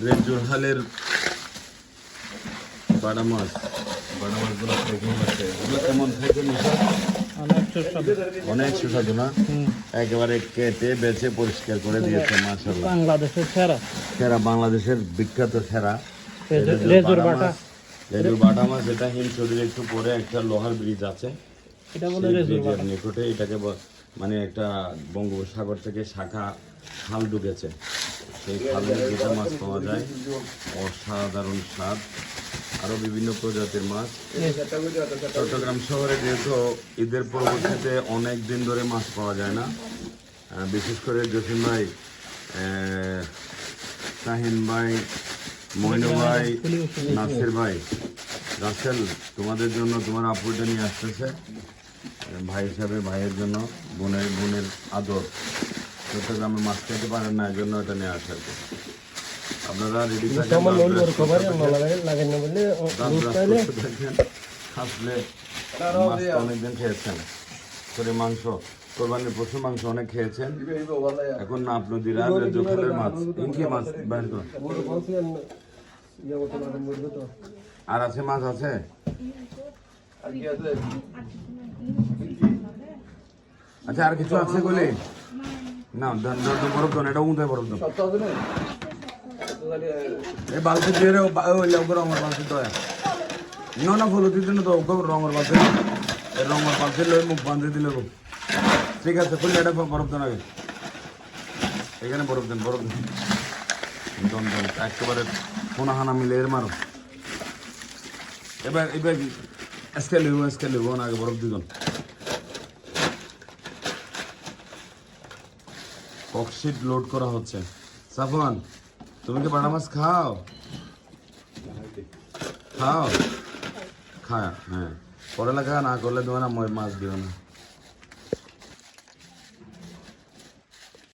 Red জোরহালের বাটা মাছগুলো packing আছে। এগুলো কেমন খাইতে মিশা? অনেক সুস্বাদু না? একেবারে কেটে বেছে পরিষ্কার করে দিয়েছে মাশাআল্লাহ। বাংলাদেশের সেরা বাংলাদেশের বিখ্যাত সেরা রেজুর বাটা মাছ। এটা হিমছড়ির একটু পরে একটা লোহার ব্রিজ আছে, এটা বলে ব্রিজের নিকটে। এটাকে মানে একটা বঙ্গোপসাগর থেকে শাখা খাল ঢুকেছে, সেই খালে যেটা মাছ পাওয়া যায় অসাধারণ স্বাদ। আরও বিভিন্ন প্রজাতির মাছ। চট্টগ্রাম শহরে যেহেতু ঈদের পরবর্তীতে অনেক দিন ধরে মাছ পাওয়া যায় না, বিশেষ করে জসিম ভাই, শাহিন ভাই, মইনু ভাই, নাসির ভাই, রাসেল, তোমাদের জন্য তোমার আপুটা নিয়ে আসতেছে ভাই হিসাবে, ভাইয়ের জন্য বোনের আদর। চট্টগ্রামে মাছ খেতে পারেন না, এই জন্য এটা নিয়ে আসা। আপনারা রেডি থাকেন, আসলে মাছ অনেকদিন খেয়েছেন, করে মাংস, কোরবানির পশুর মাংস অনেক খেয়েছেন, এখন না আপনি দিরা জোখালের মাছ, ইনকি মাছ বাইর করুন। আর আছে মাছ আছে? আচ্ছা, আর কিছু আছে বলে না? বরফ দেন, এটা উঁচায় বরফ দেন। এই বালতি দিয়ে রঙের বালতি তো না ফুলো দিতে না তো রঙের বালতি, রঙের বালতি লই মুখ বাঁধে দিলে। ঠিক আছে, খুললে এটা বরফ দেন আগে, এখানে বরফ দেন, দন একেবারে ফোনা হানা মিলে এর মারো। এবার আজকে লিব না, আগে বরফ দিন। ককশিট লোড করা হচ্ছে। সাফওয়ান, তুমি কি বাটা মাছ খাও? খাও, হ্যাঁ, পড়ালেখা না করলে তোমার মাছ দিও না।